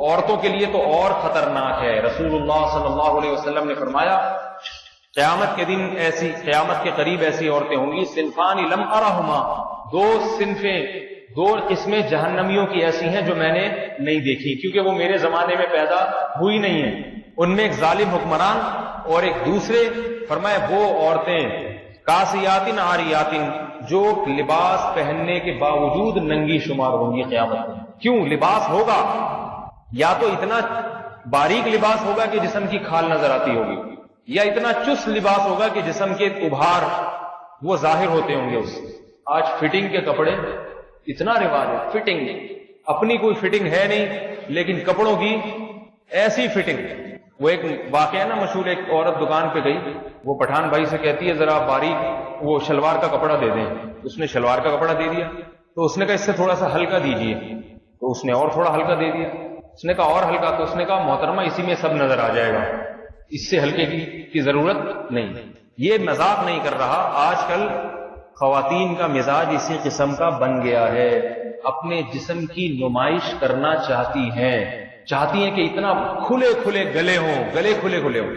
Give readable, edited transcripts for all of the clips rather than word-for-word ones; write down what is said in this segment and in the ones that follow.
عورتوں کے لیے تو اور خطرناک ہے. رسول اللہ صلی اللہ علیہ وسلم نے فرمایا قیامت کے دن قیامت کے قریب ایسی عورتیں ہوں گی صنفان لم ارہما، دو قسمیں جہنمیوں کی ایسی ہیں جو میں نے نہیں دیکھی، کیونکہ وہ میرے زمانے میں پیدا ہوئی نہیں ہیں. ان میں ایک ظالم حکمران اور ایک دوسرے. فرمایا وہ عورتیں کاسیاتن عاریاتن جو لباس پہننے کے باوجود ننگی شمار ہوں گی قیامت میں. کیوں؟ لباس ہوگا یا تو اتنا باریک لباس ہوگا کہ جسم کی کھال نظر آتی ہوگی، یا اتنا چست لباس ہوگا کہ جسم کے ابھار وہ ظاہر ہوتے ہوں گے اس سے. آج فٹنگ کے کپڑے اتنا رواج ہے، فٹنگ اپنی کوئی فٹنگ ہے نہیں لیکن کپڑوں کی ایسی فٹنگ. وہ ایک واقعہ ہے نا مشہور، ایک عورت دکان پہ گئی، وہ پٹھان بھائی سے کہتی ہے ذرا باریک وہ شلوار کا کپڑا دے دیں. اس نے شلوار کا کپڑا دے دیا تو اس نے کہا اس سے تھوڑا سا ہلکا دیجئے، تو اس نے اور تھوڑا ہلکا دے دیا. اس نے کہا اور ہلکا، تو اس نے کہا محترمہ اسی میں سب نظر آ جائے گا، اس سے ہلکے کی ضرورت نہیں. یہ مذاق نہیں کر رہا، آج کل خواتین کا مزاج اسی قسم کا بن گیا ہے. اپنے جسم کی نمائش کرنا چاہتی ہیں کہ اتنا کھلے کھلے گلے ہوں، گلے کھلے کھلے ہوں.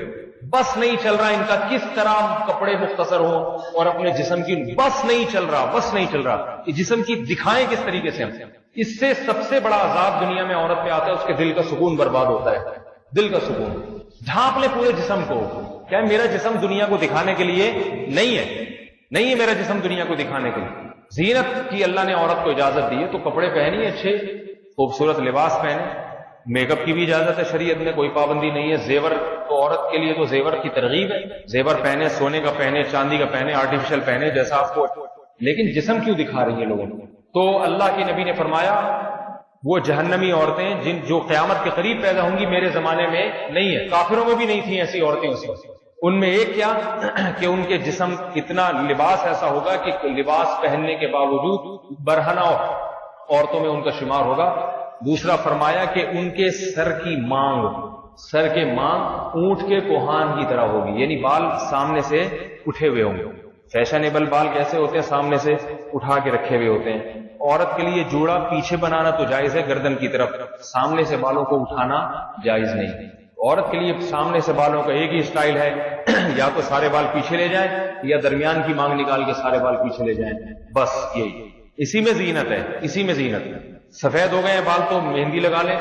بس نہیں چل رہا ان کا کس طرح کپڑے مختصر ہوں اور اپنے جسم کی بس نہیں چل رہا کہ جسم کی دکھائیں کس طریقے سے. اس سے سب سے بڑا عذاب دنیا میں عورت پہ آتا ہے، اس کے دل کا سکون برباد ہوتا ہے. دل کا سکون ڈھانپ لے پورے جسم کو. کیا میرا جسم دنیا کو دکھانے کے لیے نہیں ہے میرا جسم دنیا کو دکھانے کے لیے. زینت کی اللہ نے عورت کو اجازت دی ہے تو کپڑے پہنی اچھے خوبصورت لباس پہنے. میک اپ کی بھی اجازت ہے شریعت میں، کوئی پابندی نہیں ہے. زیور تو عورت کے لیے تو زیور کی ترغیب ہے، زیور پہنے، سونے کا پہنے، چاندی کا پہنے، آرٹیفیشل پہنے جیسا آپ کو. لیکن جسم کیوں دکھا رہی ہیں لوگوں کو؟ تو اللہ کے نبی نے فرمایا وہ جہنمی عورتیں جو قیامت کے قریب پیدا ہوں گی میرے زمانے میں نہیں ہے. کافروں میں بھی نہیں تھیں ایسی عورتیں اسی وقت. ان میں ایک کیا کہ ان کے جسم اتنا لباس ایسا ہوگا کہ لباس پہننے کے باوجود برہنہ عورتوں میں ان کا شمار ہوگا. دوسرا فرمایا کہ ان کے سر کے مانگ اونٹ کے کوہان کی طرح ہوگی، یعنی بال سامنے سے اٹھے ہوئے ہوں گے. فیشنیبل بال کیسے ہوتے ہیں؟ سامنے سے اٹھا کے رکھے ہوئے ہوتے ہیں. عورت کے لیے جوڑا پیچھے بنانا تو جائز ہے گردن کی طرف، سامنے سے بالوں کو اٹھانا جائز نہیں. عورت کے لیے سامنے سے بالوں کا ایک ہی سٹائل ہے، یا تو سارے بال پیچھے لے جائیں یا درمیان کی مانگ نکال کے سارے بال پیچھے لے جائیں. بس یہی، اسی میں زینت ہے. سفید ہو گئے ہیں بال تو مہندی لگا لیں،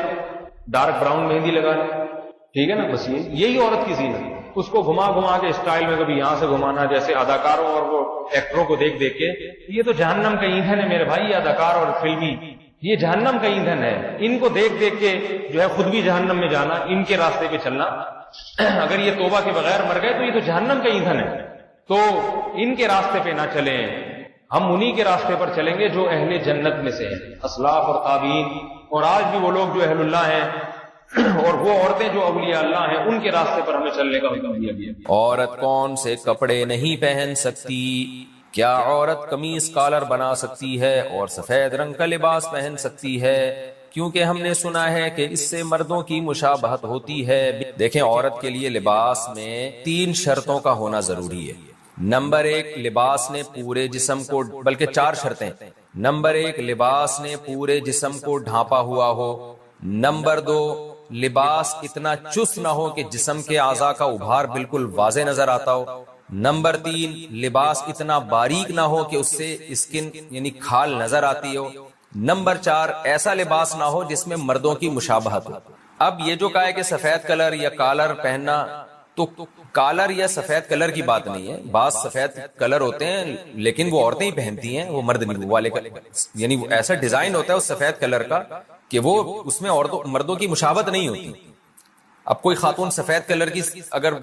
ڈارک براؤن مہندی لگا لیں، ٹھیک ہے نا. بس یہی عورت کی زینت. اس کو گھما کے اسٹائل میں کبھی یہاں سے گھمانا، جیسے اداکاروں اور وہ ایکٹروں کو دیکھ کے. یہ تو جہنم کا ایندھن ہے میرے بھائی، یہ اداکار اور فلمی یہ جہنم کا ایندھن ہے. ان کو دیکھ کے جو ہے خود بھی جہنم میں جانا، ان کے راستے پہ چلنا. اگر یہ توبہ کے بغیر مر گئے تو یہ تو جہنم کا ایندھن ہے. تو ان کے راستے پہ نہ چلیں، ہم انہی کے راستے پر چلیں گے جو اہل جنت میں سے ہیں، اسلاف اور تابعین. اور آج بھی وہ لوگ جو اہل اللہ ہیں اور وہ عورتیں جو اولیاء اللہ ہیں، ان کے راستے پر ہمیں چلنے کا حکم دیا گیا. عورت کون سے کپڑے نہیں پہن سکتی؟ کیا عورت قمیص کالر بنا سکتی ہے اور سفید رنگ کا لباس پہن سکتی ہے؟ کیونکہ ہم نے سنا ہے کہ اس سے مردوں کی مشابہت ہوتی ہے. دیکھیں، عورت کے لیے لباس میں 3 شرطوں کا ہونا ضروری ہے. نمبر 1، لباس نے پورے جسم کو، بلکہ 4 شرطیں. نمبر 1، لباس نے پورے جسم کو ڈھانپا ہوا ہو. نمبر 2، لباس اتنا چست نہ ہو کہ جسم کے اعضاء کا ابھار بالکل واضح نظر آتا ہو. نمبر 3، لباس اتنا باریک نہ ہو کہ اس سے اسکن یعنی کھال نظر آتی ہو. نمبر 4، ایسا لباس نہ ہو جس میں مردوں کی مشابہت ہو. اب یہ جو کہا ہے کہ سفید کلر یا کالر پہننا، تو کالر یا سفید کلر کی بات نہیں ہے. بعض سفید کلر ہوتے ہیں لیکن وہ عورتیں ہی پہنتی ہیں، وہ مرد نہیں. والے یعنی وہ ایسا ڈیزائن ہوتا ہے اس سفید کلر کا کہ وہ اس میں مردوں کی مشابہت نہیں ہوتی. اب کوئی خاتون سفید کلر کی، اگر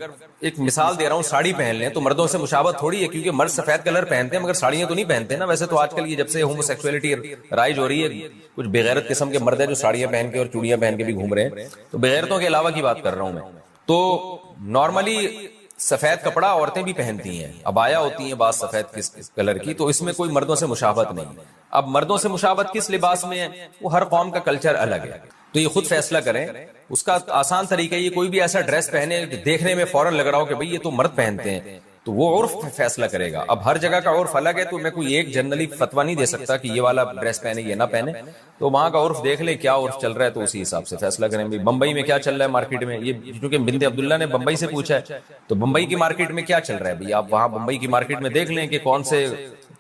ایک مثال دے رہا ہوں، ساڑی پہن لیں تو مردوں سے مشابہت تھوڑی ہے، کیونکہ مرد سفید کلر پہنتے ہیں مگر ساڑیاں تو نہیں پہنتے نا. ویسے تو آج کل یہ جب سے ہومو سیکسولیٹی رائج ہو رہی ہے، کچھ بغیرت قسم کے مرد ہیں جو ساڑیاں پہن کے اور چوڑیاں پہن کے بھی گھوم رہے ہیں. تو بغیرتوں کے علاوہ کی بات کر رہا ہوں میں. تو نارملی سفید کپڑا عورتیں بھی پہنتی ہیں، عبایا ہوتی ہیں بعض سفید کلر کی، تو اس میں کوئی مردوں سے مشابہت نہیں. اب مردوں سے مشابہت کس لباس میں ہے؟ وہ ہر قوم کا کلچر الگ ہے، تو یہ خود فیصلہ کریں. اس کا آسان طریقہ یہ، کوئی بھی ایسا ڈریس پہنے دیکھنے میں فوراً لگ رہا ہو کہ بھئی یہ تو مرد پہنتے ہیں، تو وہ عرف فیصلہ کرے گا. اب ہر جگہ کا عرف الگ ہے، تو میں کوئی ایک جنرلی فتویٰ نہیں دے سکتا کہ یہ والا ڈریس پہنے یہ نہ پہنے. تو وہاں کا عرف دیکھ لے کیا عرف چل رہا ہے تو اسی حساب سے فیصلہ کریں. بمبئی میں کیا چل رہا ہے مارکیٹ میں، یہ کیونکہ بنت عبداللہ نے بمبئی سے پوچھا ہے، تو بمبئی کی مارکیٹ میں کیا چل رہا ہے بھائی، آپ وہاں بمبئی کی مارکیٹ میں دیکھ لیں کہ کون سے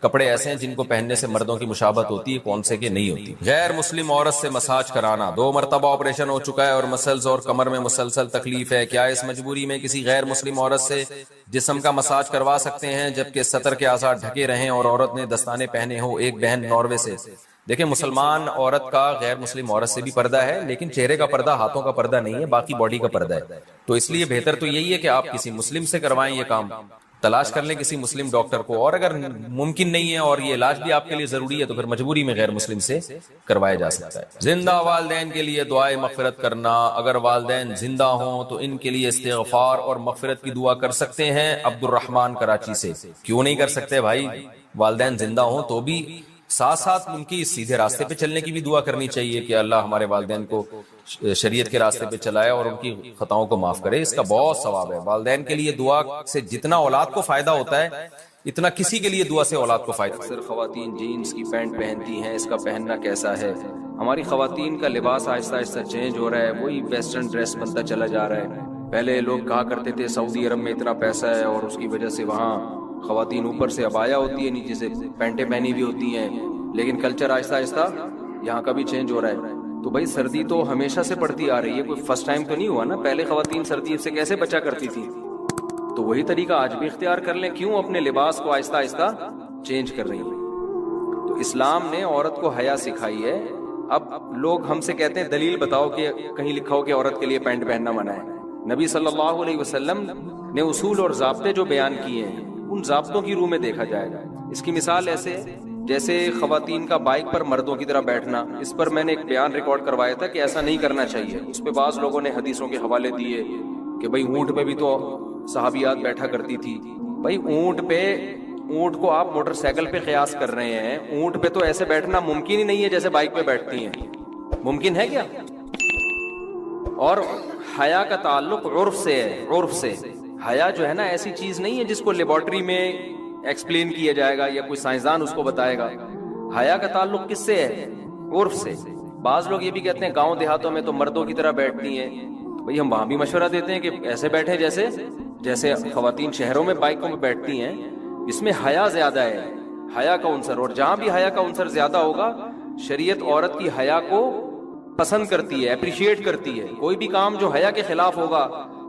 کپڑے ایسے ہیں جن کو پہننے سے مردوں کی مشابہت ہوتی ہے، کون سے کے نہیں ہوتی. غیر مسلم عورت سے مساج کرانا، 2 مرتبہ آپریشن ہو چکا ہے اور مسلز اور کمر میں مسلسل تکلیف ہے، کیا اس مجبوری میں کسی غیر مسلم عورت سے جسم کا مساج کروا سکتے ہیں جبکہ سطر کے اعضاء ڈھکے رہیں اور عورت نے دستانے پہنے ہو؟ ایک بہن ناروے سے. دیکھیں، مسلمان عورت کا غیر مسلم عورت سے بھی پردہ ہے، لیکن چہرے کا پردہ، ہاتھوں کا پردہ نہیں ہے، باقی باڈی کا پردہ ہے. تو اس لیے بہتر تو یہی ہے کہ آپ کسی مسلم سے کروائیں، یہ کام تلاش کر لیں کسی مسلم ڈاکٹر کو، اور اگر ممکن نہیں ہے اور یہ علاج بھی آپ کے لیے ضروری ہے تو پھر مجبوری میں غیر مسلم سے کروایا جا سکتا ہے. زندہ والدین کے لیے دعائے مغفرت کرنا، اگر والدین زندہ ہوں تو ان کے لیے استغفار اور مغفرت کی دعا کر سکتے ہیں. عبد الرحمان کراچی سے. کیوں نہیں کر سکتے بھائی، والدین زندہ ہوں تو بھی ساتھ ساتھ ان کی سیدھے راستے پہ چلنے کی بھی دعا کرنی چاہیے کہ اللہ ہمارے والدین کو شریعت کے راستے پہ چلائے اور ان کی خطاؤں کو معاف کرے. اس کا بہت ثواب ہے. والدین کے لیے دعا سے جتنا اولاد کو فائدہ ہوتا ہے اتنا کسی کے لیے دعا سے اولاد کو فائدہ. اکثر خواتین جینز کی پینٹ پہنتی ہیں، اس کا پہننا کیسا ہے؟ ہماری خواتین کا لباس آہستہ آہستہ چینج ہو رہا ہے، وہی ویسٹرن ڈریس بنتا چلا جا رہا ہے. پہلے لوگ کہا کرتے تھے سعودی عرب میں اتنا پیسہ ہے اور اس کی وجہ سے وہاں خواتین اوپر سے عبایا ہوتی ہے، نیچے سے پینٹیں پہنی بھی ہوتی ہیں، لیکن کلچر آہستہ آہستہ یہاں کا بھی چینج ہو رہا ہے. تو بھائی سردی تو ہمیشہ سے پڑتی آ رہی ہے، کوئی فرسٹ ٹائم تو نہیں ہوا نا. پہلے خواتین سردی سے کیسے بچا کرتی تھی، تو وہی طریقہ آج بھی اختیار کر لیں. کیوں اپنے لباس کو آہستہ آہستہ چینج کر رہی ہیں؟ تو اسلام نے عورت کو حیا سکھائی ہے. اب لوگ ہم سے کہتے ہیں دلیل بتاؤ کہ کہیں لکھا ہو کہ عورت کے لیے پینٹ پہننا منع ہے. نبی صلی اللہ علیہ وسلم نے اصول اور ضابطے جو بیان کیے ہیں ان ضابطوں کی روح میں دیکھا جائے گا. اس کی مثال ایسے جیسے خواتین کا بائک پر مردوں کی طرح بیٹھنا، اس پر میں نے ایک بیان ریکارڈ کروایا تھا کہ ایسا نہیں کرنا چاہیے. اس پہ بعض لوگوں نے حدیثوں کے حوالے دیے کہ بھئی اونٹ پہ بھی تو صحابیات بیٹھا کرتی تھی. بھئی اونٹ کو آپ موٹر سائیکل پہ قیاس کر رہے ہیں، اونٹ پہ تو ایسے بیٹھنا ممکن ہی نہیں ہے جیسے بائک پہ بیٹھتی ہیں. ممکن ہے کیا؟ اور حیا کا تعلق عرف سے ہے. عرف سے حیا جو ہے نا ایسی چیز نہیں ہے جس کو لیبارٹری میں ایکسپلین کیا جائے گا یا کوئی سائنسدان اس کو بتائے گا. حیا کا تعلق کس سے ہے؟ عرف سے. بعض لوگ یہ بھی کہتے ہیں گاؤں دیہاتوں میں تو مردوں کی طرح بیٹھتی ہیں. بھئی ہم وہاں بھی مشورہ دیتے ہیں کہ ایسے بیٹھیں جیسے خواتین شہروں میں بائکوں میں بیٹھتی ہیں. اس میں حیا زیادہ ہے، حیا کا عنصر. اور جہاں بھی حیا کا عنصر زیادہ ہوگا شریعت عورت کی حیا کو پسند کرتی ہے، اپریشیٹ کرتی ہے. کوئی بھی کام جو حیا کے خلاف ہوگا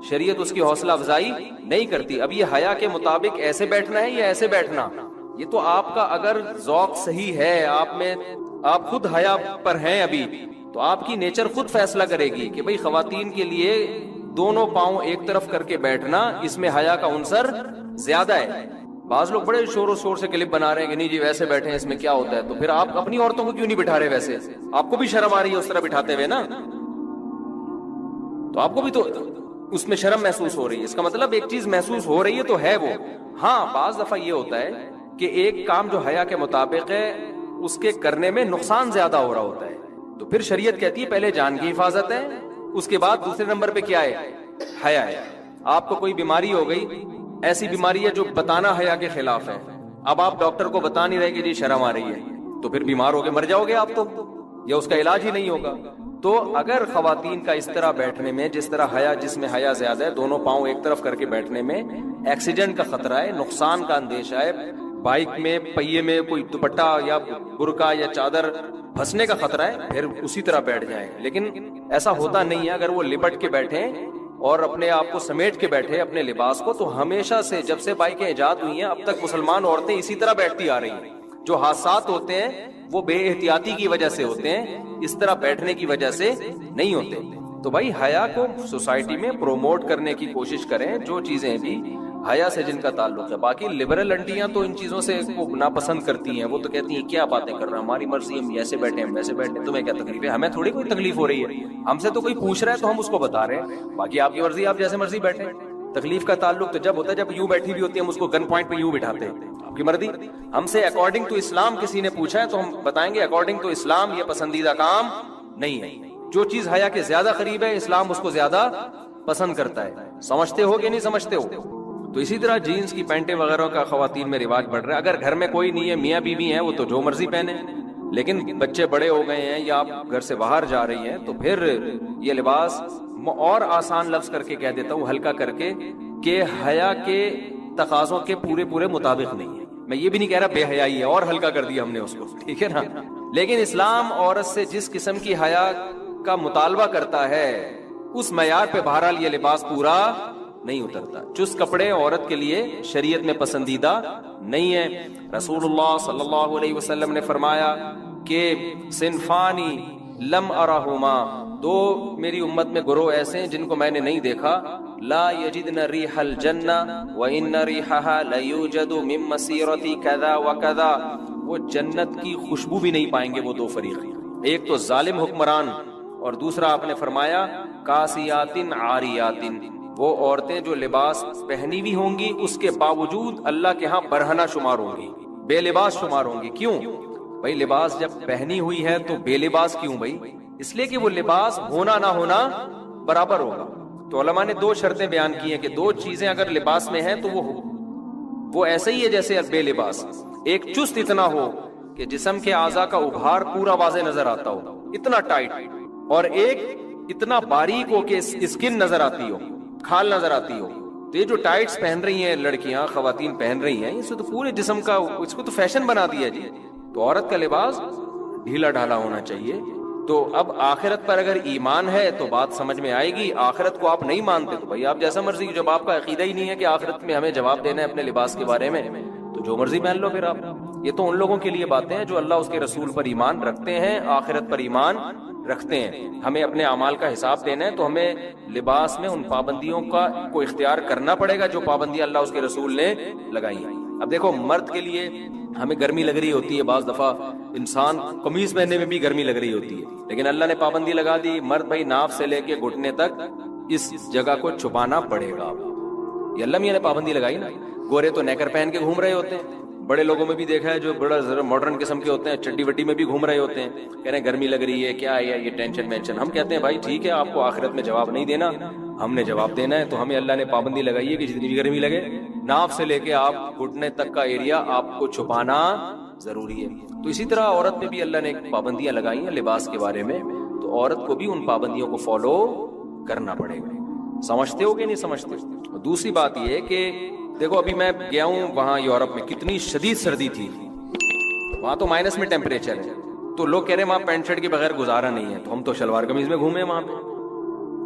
شریعت اس کی حوصلہ افزائی نہیں کرتی. اب یہ حیا کے مطابق ایسے بیٹھنا ہے یا ایسے بیٹھنا، یہ تو آپ کا اگر ذوق صحیح ہے، آپ خود حیا پر ہیں ابھی، تو آپ کی نیچر خود فیصلہ کرے گی کہ بھئی خواتین کے لیے دونوں پاؤں ایک طرف کر کے بیٹھنا اس میں حیا کا عنصر زیادہ ہے. بعض لوگ بڑے شور و شور سے کلپ بنا رہے ہیں کہ نہیں جی ویسے بیٹھے ہیں، اس میں کیا ہوتا ہے. تو پھر آپ اپنی عورتوں کو کیوں نہیں بٹھا رہے؟ ویسے آپ کو بھی شرم آ رہی ہے اس طرح بٹھاتے ہوئے نا، تو آپ کو بھی تو اس میں شرم محسوس ہو رہی ہے. اس کا مطلب ایک چیز محسوس ہو رہی ہے تو ہے وہ. ہاں بعض دفعہ یہ ہوتا ہے کہ ایک کام جو حیا کے مطابق ہے اس کے کرنے میں نقصان زیادہ ہو رہا ہوتا ہے، تو پھر شریعت کہتی ہے پہلے جان کی حفاظت ہے، اس کے بعد دوسرے نمبر پہ کیا ہے؟ حیا ہے. آپ کو کوئی بیماری ہو گئی، ایسی بیماری ہے جو بتانا حیا کے خلاف ہے، اب آپ ڈاکٹر کو بتا نہیں رہے کہ جی شرم آ رہی ہے، تو پھر بیمار ہو کے مر جاؤ گے آپ تو، یا اس کا علاج ہی نہیں ہوگا. تو اگر خواتین کا اس طرح بیٹھنے میں جس طرح حیا، جس میں حیا زیادہ ہے، دونوں پاؤں ایک طرف کر کے بیٹھنے میں ایکسیڈنٹ کا خطرہ ہے، نقصان کا اندیشہ ہے، بائک میں پہیے میں کوئی دوپٹہ یا برقع یا چادر پھنسنے کا خطرہ ہے، پھر اسی طرح بیٹھ جائیں. لیکن ایسا ہوتا نہیں ہے. اگر وہ لپٹ کے بیٹھیں اور اپنے آپ کو سمیٹ کے بیٹھے اپنے لباس کو، تو ہمیشہ سے جب سے بائکیں ایجاد ہوئی ہیں اب تک مسلمان عورتیں اسی طرح بیٹھتی آ رہی ہیں. جو حادثات ہوتے ہیں وہ بے احتیاطی کی وجہ سے ہوتے ہیں، اس طرح بیٹھنے کی وجہ سے نہیں ہوتے. تو بھائی حیا کو سوسائٹی میں پروموٹ کرنے کی کوشش کریں، جو چیزیں بھی حیا سے جن کا تعلق ہے. باقی لبرل انٹیاں تو ان چیزوں سے ناپسند کرتی ہیں، وہ تو کہتی ہیں کیا باتیں کر رہے ہیں، ہماری مرضی، ہم ایسے بیٹھے ہم ویسے بیٹھے، تمہیں کیا تکلیف ہے؟ ہمیں تھوڑی کوئی تکلیف ہو رہی ہے، ہم سے تو کوئی پوچھ رہا ہے تو ہم اس کو بتا رہے ہیں. باقی آپ کی مرضی، آپ جیسے مرضی بیٹھیں. تکلیف کا تعلق تو جب ہوتا ہے جب یوں بیٹھی بھی ہوتی ہے، ہم اس کو گن پوائنٹ پہ یوں بٹھاتے ہیں. آپ کی مرضی. ہم سے اکارڈنگ ٹو اسلام کسی نے پوچھا ہے تو ہم بتائیں گے اکارڈنگ ٹو اسلام یہ پسندیدہ کام نہیں ہے. جو چیز حیا کے زیادہ قریب ہے اسلام اس کو زیادہ پسند کرتا ہے. سمجھتے ہو کہ نہیں سمجھتے ہو؟ تو اسی طرح جینس کی پینٹیں وغیرہ کا خواتین میں رواج بڑھ رہا ہے. اگر گھر میں کوئی نہیں ہے، میاں بیوی ہیں، وہ تو جو مرضی پہنے، لیکن بچے بڑے ہو گئے ہیں یا آپ گھر سے باہر جا رہی ہیں تو پھر یہ لباس، اور آسان لفظ کر کے کہہ دیتا ہوں، ہلکا کر کے، کہ حیا کے تقاضوں کے پورے مطابق نہیں ہے. میں یہ بھی نہیں کہہ رہا بے حیائی ہے، اور ہلکا کر دیا ہم نے اس کو، ٹھیک ہے نا. لیکن اسلام عورت سے جس قسم کی حیا کا مطالبہ کرتا ہے اس معیار پہ بہرحال یہ لباس پورا نہیں اترتا. چست کپڑے عورت کے لیے شریعت میں پسندیدہ نہیں ہے. رسول اللہ صلی اللہ علیہ وسلم نے فرمایا کہ صنفانی لم ارہما، دو میری امت میں گروہ ایسے ہیں جن کو میں نے نہیں دیکھا، لا یجدن ریح الجنہ وان ریحها لیوجد من مسیرۃ کذا وکذا، وہ جنت کی خوشبو بھی نہیں پائیں گے وہ دو فریق. ایک تو ظالم حکمران، اور دوسرا آپ نے فرمایا کاسیات عاریات، وہ عورتیں جو لباس پہنی ہوئی ہوں گی اس کے باوجود اللہ کے ہاں برہنہ شمار ہوں گی، بے لباس شمار ہوں گی. کیوں بھائی؟ لباس جب پہنی ہوئی ہے تو بے لباس کیوں بھائی؟ اس لیے کہ وہ لباس ہونا نہ ہونا برابر ہوگا. تو علماء نے دو شرطیں بیان کی ہیں کہ دو چیزیں اگر لباس میں ہیں تو وہ ایسے ہی ہے جیسے بے لباس. ایک چست اتنا ہو کہ جسم کے اعضاء کا ابھار پورا واضح نظر آتا ہو، اتنا ٹائٹ، اور ایک اتنا باریک ہو کہ اسکن نظر آتی ہو، کھال نظر آتی ہو. تو یہ جو ٹائٹس پہن رہی ہیں لڑکیاں، خواتین پہن رہی ہیں، اس سے تو پورے جسم کا، اس کو تو فیشن بنا دیا جی. تو عورت کا لباس ڈھیلا ڈھالا ہونا چاہیے. تو اب آخرت پر اگر ایمان ہے تو بات سمجھ میں آئے گی. آخرت کو آپ نہیں مانتے تو بھائی آپ جیسا مرضی، جب آپ کا عقیدہ ہی نہیں ہے کہ آخرت میں ہمیں جواب دینا ہے اپنے لباس کے بارے میں، تو جو مرضی پہن لو پھر آپ. یہ تو ان لوگوں کے لیے باتیں ہیں جو اللہ اس کے رسول پر ایمان رکھتے ہیں، آخرت پر ایمان رکھتے ہیں. ہمیں اپنے اعمال کا حساب دینا ہے تو ہمیں لباس میں ان پابندیوں کو اختیار کرنا پڑے گا جو پابندیاں اللہ اس کے رسول نے لگائی ہیں. اب دیکھو، مرد کے لیے ہمیں گرمی لگ رہی ہوتی ہے، بعض دفعہ انسان قمیض پہننے میں بھی گرمی لگ رہی ہوتی ہے، لیکن اللہ نے پابندی لگا دی، مرد بھائی ناف سے لے کے گھٹنے تک اس جگہ کو چھپانا پڑے گا. یہ اللہ میاں نے پابندی لگائی نا. گورے تو نیکر پہن کے گھوم رہے ہوتے ہیں، بڑے لوگوں میں بھی دیکھا ہے جو بڑا ذرا ماڈرن قسم کے ہوتے ہیں، چڈی وڈی میں بھی گھوم رہے ہوتے ہیں، کہہ رہے ہیں گرمی لگ رہی ہے، کیا ہے یہ ٹینشن مینشن. ہم کہتے ہیں بھائی ٹھیک ہے، آپ کو آخرت میں جواب نہیں دینا، ہم نے جواب دینا ہے. تو ہمیں اللہ نے پابندی لگائی ہے کہ جتنی بھی گرمی لگے، ناف سے لے کے آپ گھٹنے تک کا ایریا آپ کو چھپانا ضروری ہے. تو اسی طرح عورت میں بھی اللہ نے پابندیاں لگائی ہیں لباس کے بارے میں، تو عورت کو بھی ان پابندیوں کو فالو کرنا پڑے گا. سمجھتے ہو کہ نہیں سمجھتے؟ دوسری بات یہ ہے کہ دیکھو، ابھی میں گیا ہوں وہاں یورپ میں، کتنی شدید سردی تھی وہاں، تو مائنس میں ٹیمپریچر ہے. تو لوگ کہہ رہے ہیں وہاں پینٹ شرٹ کے بغیر گزارا نہیں ہے، تو ہم تو شلوار قمیض میں گھومے وہاں پہ،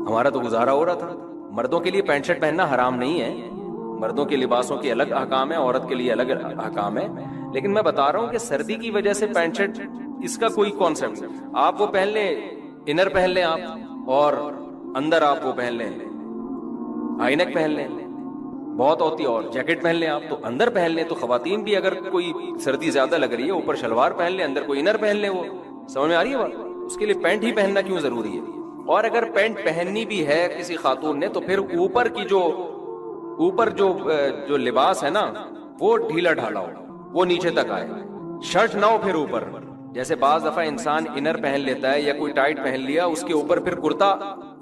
ہمارا تو گزارا ہو رہا تھا. مردوں کے لیے پینٹ شرٹ پہننا حرام نہیں ہے، مردوں کے لباسوں کے الگ احکام ہے، عورت کے لیے الگ احکام ہے. لیکن میں بتا رہا ہوں کہ سردی کی وجہ سے پینٹ شرٹ، اس کا کوئی کانسیپٹ نہیں. آپ وہ پہن لیں، انر پہن لیں آپ، اور اندر آپ وہ پہن لیں، ہائی نیک پہن لیں، بہت ہوتی ہے، اور جیکٹ پہن لیں آپ، تو اندر پہن لیں. تو خواتین بھی اگر کوئی سردی زیادہ لگ رہی ہے، اوپر شلوار پہن لیں، اندر کوئی انر پہن لیں. وہ سمجھ میں آ رہی ہے بات؟ اس کے لیے پینٹ ہی پہننا کیوں ضروری ہے؟ اور اگر پینٹ پہننی بھی ہے کسی خاتون نے تو پھر اوپر کی جو لباس ہے نا وہ ڈھیلا ڈھالا ہو، وہ نیچے تک آئے، شرٹ نہ ہو پھر اوپر. جیسے بعض دفعہ انسان انر پہن لیتا ہے یا کوئی ٹائٹ پہن لیا، اس کے اوپر پھر کرتا،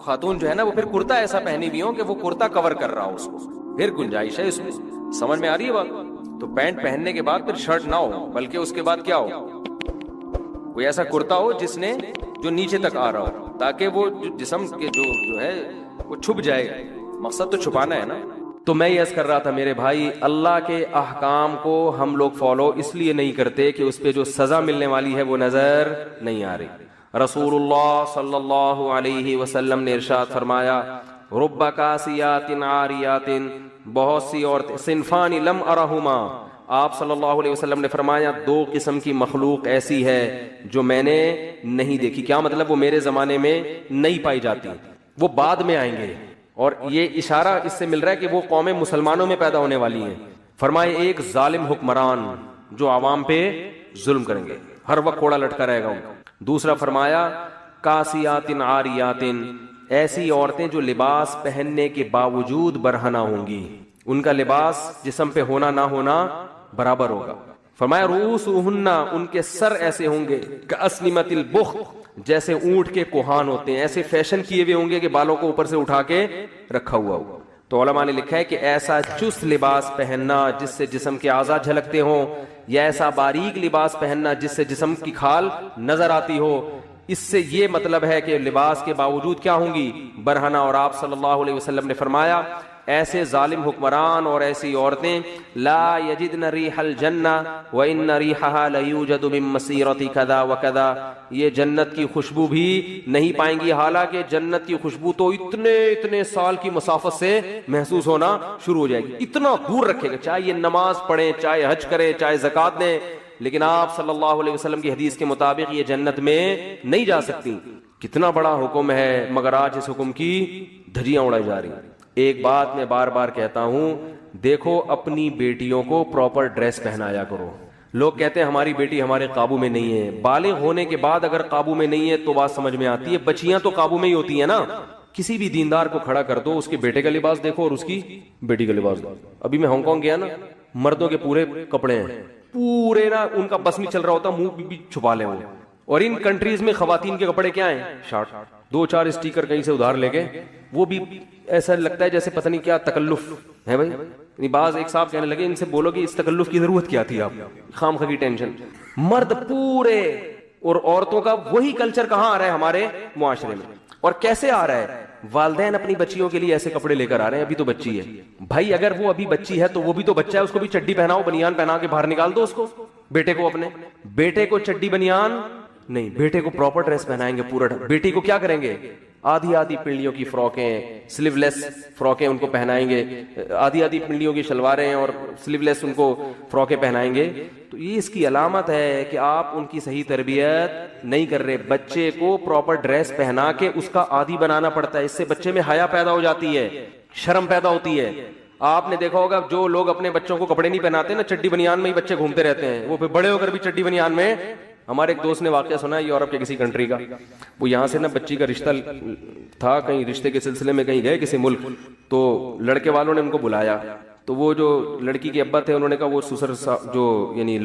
خاتون جو ہے نا وہ پھر کرتا ایسا پہنی بھی ہو کہ وہ کرتا کور کر رہا ہو اس کو، پھر گنجائش ہے اس میں. سمجھ میں آ رہی ہے بات؟ تو پینٹ پہننے کے بعد پھر شرٹ نہ ہو، بلکہ اس کے بعد کیا ہو، کوئی ایسا کرتا ہو جو نیچے تک آ رہا ہو، تاکہ وہ جسم کے جو ہے وہ چھپ جائے. مقصد تو چھپانا ہے نا. تو میں یہ عرض کر رہا تھا میرے بھائی، اللہ کے احکام کو ہم لوگ فالو اس لیے نہیں کرتے کہ اس پہ جو سزا ملنے والی ہے وہ نظر نہیں آ رہی. رسول اللہ صلی اللہ علیہ وسلم نے ارشاد فرمایا، رب کاسیات عاریات، بہت سی عورتیں، صنفان لم ارہما، آپ صلی اللہ علیہ وسلم نے فرمایا دو قسم کی مخلوق ایسی ہے جو میں نے نہیں دیکھی. کیا مطلب؟ وہ میرے زمانے میں نہیں پائی جاتی، وہ بعد میں آئیں گے. اور یہ اشارہ اس سے مل رہا ہے کہ وہ قومیں مسلمانوں میں پیدا ہونے والی ہیں. فرمائے ایک ظالم حکمران جو عوام پہ ظلم کریں گے، ہر وقت کوڑا لٹکا رہے گا ان کا. دوسرا فرمایا کاسیات عاریات، ایسی عورتیں جو لباس پہننے کے باوجود برہنہ ہوں گی، ان کا لباس جسم پہ ہونا نہ ہونا برابر ہوگا. فرمایا رؤوسہن، ان کے سر ایسے ہوں گے کاسنمۃ البخت، جیسے اونٹ کے کوہان ہوتے ہیں، ایسے فیشن کیے ہوئے ہوں گے کہ بالوں کو اوپر سے اٹھا کے رکھا ہوا ہوا. تو علماء نے لکھا ہے کہ ایسا چست لباس پہننا جس سے جسم کے اعضاء جھلکتے ہوں، یا ایسا باریک لباس پہننا جس سے جسم کی کھال نظر آتی ہو، اس سے یہ مطلب ہے کہ لباس کے باوجود کیا ہوں گی؟ برہنہ۔ اور آپ صلی اللہ علیہ وسلم نے فرمایا ایسے ظالم حکمران اور ایسی عورتیں لا یجدن ریح الجنہ وان ریحها لیوجد من مسیرۃ کذا وکذا، یہ جنت کی خوشبو بھی نہیں پائیں گی، حالانکہ جنت کی خوشبو تو اتنے سال کی مسافت سے محسوس ہونا شروع ہو جائے گی، اتنا دور رکھے گا، چاہے یہ نماز پڑھیں، چاہے حج کریں، چاہے زکوٰۃ دیں، لیکن آپ صلی اللہ علیہ وسلم کی حدیث کے مطابق یہ جنت میں نہیں جا سکتی۔ کتنا بڑا حکم ہے، مگر آج اس حکم کی دھجیاں اڑائی جا رہی ہیں۔ ایک بات میں بار بار کہتا ہوں، دیکھو اپنی بیٹیوں کو پراپر ڈریس پہنایا کرو۔ لوگ کہتے ہیں ہماری بیٹی ہمارے قابو میں نہیں ہے، بالغ ہونے کے بعد اگر قابو میں نہیں ہے تو بات سمجھ میں آتی ہے، بچیاں تو قابو میں ہی ہوتی ہیں نا۔ کسی بھی دیندار کو کھڑا کر دو، اس کے بیٹے کا لباس دیکھو اور اس کی بیٹی کا لباس دیکھو۔ ابھی میں ہانگ کانگ گیا نا، مردوں کے پورے کپڑے ہیں، پورے نا ان کا بس نہیں چل رہا ہوتا، منہ بھی چھپا لیں وہ۔ اور ان کنٹریز میں خواتین کے کپڑے کیا ہیں؟ شارٹ، 2-4 اسٹیکر کہیں سے ادھار لے کے، وہ بھی ایسا لگتا ہے جیسے پتہ نہیں کیا تکلف ہے بھائی۔ یعنی بعض ایک صاحب کہنے لگے ان سے بولو کہ اس تکلف کی ضرورت کیا تھی، آپ خام خواہ کی ٹینشن۔ مرد پورے، اور عورتوں کا وہی کلچر کہاں آ رہا ہے ہمارے معاشرے میں، اور کیسے آ رہا ہے؟ والدین اپنی بچیوں کے لیے ایسے کپڑے لے کر آ رہے ہیں، ابھی تو بچی ہے بھائی، اگر وہ ابھی بچی ہے تو وہ بھی تو بچہ ہے، اس کو بھی چڈی پہناؤ، بنیان پہنا کے باہر نکال دو اس کو، بیٹے کو، اپنے بیٹے کو چڈی بنیان نہیں، بیٹے کو پراپر ڈریس پہنائیں گے پورا۔ بیٹی کو کیا کریں گے؟ آدھی پنڈلیوں کی فراکیں، سلیو لیس فراکیں ان کو پہنائیں گے، آدھی پنڈلیوں کی شلواریں اور سلیو لیس ان کو فراکیں پہنائیں گے۔ تو یہ اس کی علامت ہے کہ آپ ان کی صحیح تربیت نہیں کر رہے۔ بچے کو پراپر ڈریس پہنا کے اس کا عادی بنانا پڑتا ہے، اس سے بچے میں حیا پیدا ہو جاتی ہے، شرم پیدا ہوتی ہے۔ آپ نے دیکھا ہوگا جو لوگ اپنے بچوں کو کپڑے نہیں پہناتے نا، چڈی بنیان میں ہی بچے گھومتے رہتے ہیں، وہ پھر بڑے ہو کر بھی چڈی بنیان میں۔ ہمارے ایک دوست نے واقعہ سنا ہے یورپ کے کسی کنٹری کا، وہ یہاں سے نا بچی کا رشتہ تھا، کہیں رشتے کے سلسلے میں کہیں گئے کسی ملک، تو لڑکے والوں نے ان کو بلایا، تو وہ جو لڑکی کے ابا تھے انہوں نے کہا وہ سسر جو یعنی